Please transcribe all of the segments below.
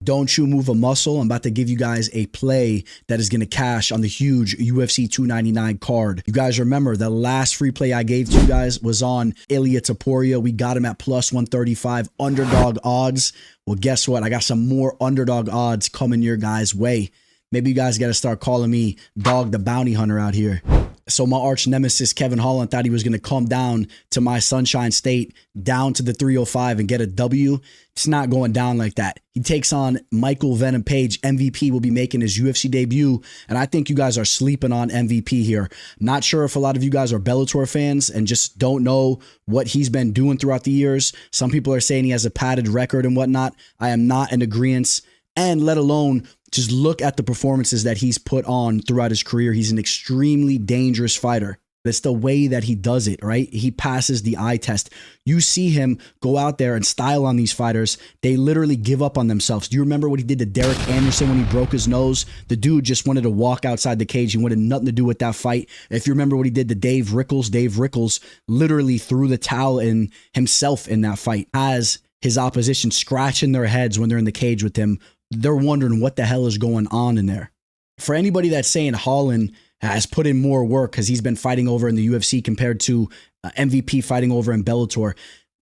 Don't you move a muscle. I'm about to give you guys a play that is going to cash on the huge UFC 299 card. You guys remember the last free play I gave to you guys was on Ilia Topuria. We got him at plus 135 underdog odds. Well, guess what? I got some more underdog odds coming your guys' way. Maybe you guys got to start calling me Dog the Bounty Hunter out here. So my arch nemesis, Kevin Holland, thought he was going to come down to my Sunshine State, down to the 305 and get a W. It's not going down like that. He takes on Michael Venom Page. MVP will be making his UFC debut, and I think you guys are sleeping on MVP here. Not sure if a lot of you guys are Bellator fans and just don't know what he's been doing throughout the years. Some people are saying he has a padded record and whatnot. I am not in agreement, and let alone just look at the performances that he's put on throughout his career. He's an extremely dangerous fighter. That's the way that he does it, right? He passes the eye test. You see him go out there and style on these fighters. They literally give up on themselves. Do you remember what he did to Derek Anderson when he broke his nose? The dude just wanted to walk outside the cage. He wanted nothing to do with that fight. If you remember what he did to Dave Rickles literally threw the towel in himself in that fight. Has his opposition scratching their heads when they're in the cage with him. They're wondering what the hell is going on in there. For anybody that's saying Holland has put in more work because he's been fighting over in the UFC compared to MVP fighting over in Bellator,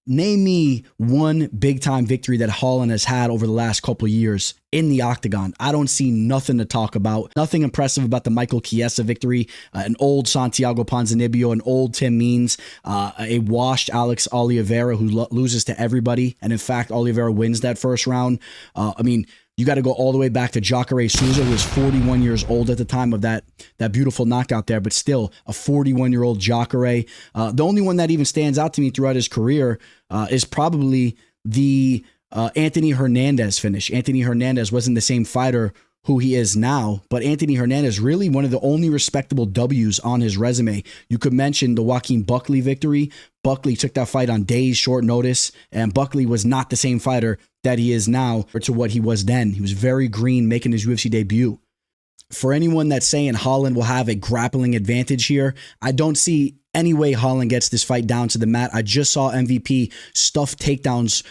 name me one big-time victory that Holland has had over the last couple of years in the octagon. I don't see nothing to talk about. Nothing impressive about the Michael Chiesa victory, an old Santiago Ponzinibbio, an old Tim Means, a washed Alex Oliveira who loses to everybody. And in fact, Oliveira wins that first round. You got to go all the way back to Jacare Souza, who was 41 years old at the time of that beautiful knockout there, but still a 41-year-old Jacare. The only one that even stands out to me throughout his career is probably the Anthony Hernandez finish. Anthony Hernandez wasn't the same fighter who he is now, but Anthony Hernandez really one of the only respectable W's on his resume. You could mention the Joaquin Buckley victory. Buckley took that fight on days short notice, and Buckley was not the same fighter that he is now or to what he was then. He was very green making his UFC debut. For anyone that's saying Holland will have a grappling advantage here, I don't see any way Holland gets this fight down to the mat. I just saw MVP stuff takedowns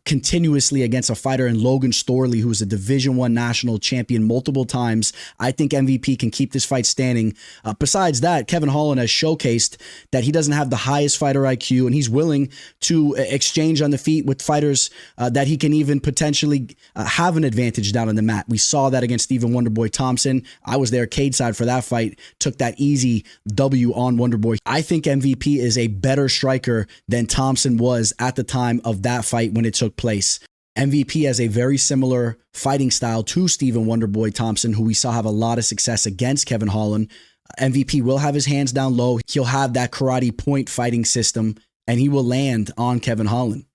continuously against a fighter in Logan Storley, who is a Division I national champion multiple times. I think MVP can keep this fight standing. Besides that, Kevin Holland has showcased that he doesn't have the highest fighter IQ, and he's willing to exchange on the feet with fighters that he can even potentially have an advantage down on the mat. We saw that against Stephen Wonderboy Thompson. I was there cage side for that fight, took that easy W on Wonderboy. I think MVP is a better striker than Thompson was at the time of that fight when it took place. MVP has a very similar fighting style to Stephen Wonderboy Thompson, who we saw have a lot of success against Kevin Holland. MVP will have his hands down low. He'll have that karate point fighting system, and he will land on Kevin Holland.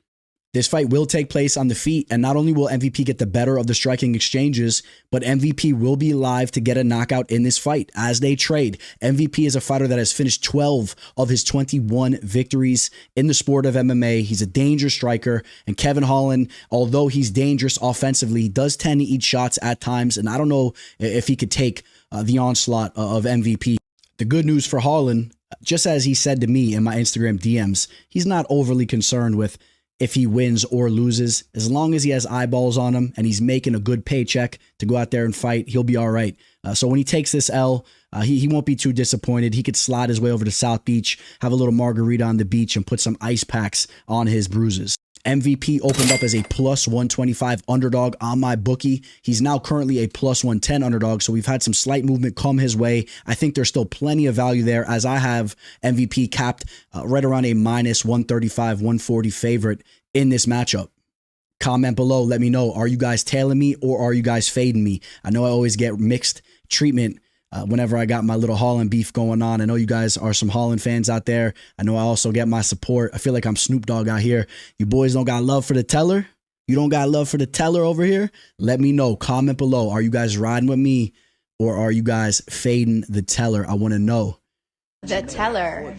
This fight will take place on the feet, and not only will MVP get the better of the striking exchanges, but MVP will be live to get a knockout in this fight as they trade. MVP is a fighter that has finished 12 of his 21 victories in the sport of MMA. He's a dangerous striker, and Kevin Holland, although he's dangerous offensively, he does tend to eat shots at times, and I don't know if he could take the onslaught of MVP. The good news for Holland, just as he said to me in my Instagram DMs, he's not overly concerned with if he wins or loses. As long as he has eyeballs on him and he's making a good paycheck to go out there and fight, he'll be all right. So when he takes this L, he won't be too disappointed. He could slide his way over to South Beach, have a little margarita on the beach, and put some ice packs on his bruises. MVP opened up as a plus 125 underdog on my bookie. He's now currently a plus 110 underdog, so we've had some slight movement come his way. I think there's still plenty of value there, as I have MVP capped right around a minus 135, 140 favorite in this matchup. Comment below, let me know, are you guys tailing me or are you guys fading me? I know I always get mixed treatment whenever I got my little Holland beef going on. I know you guys are some Holland fans out there. I know I also get my support. I feel like I'm Snoop Dogg out here. You boys don't got love for the teller? You don't got love for the teller over here? Let me know. Comment below. Are you guys riding with me or are you guys fading the teller? I want to know. The teller.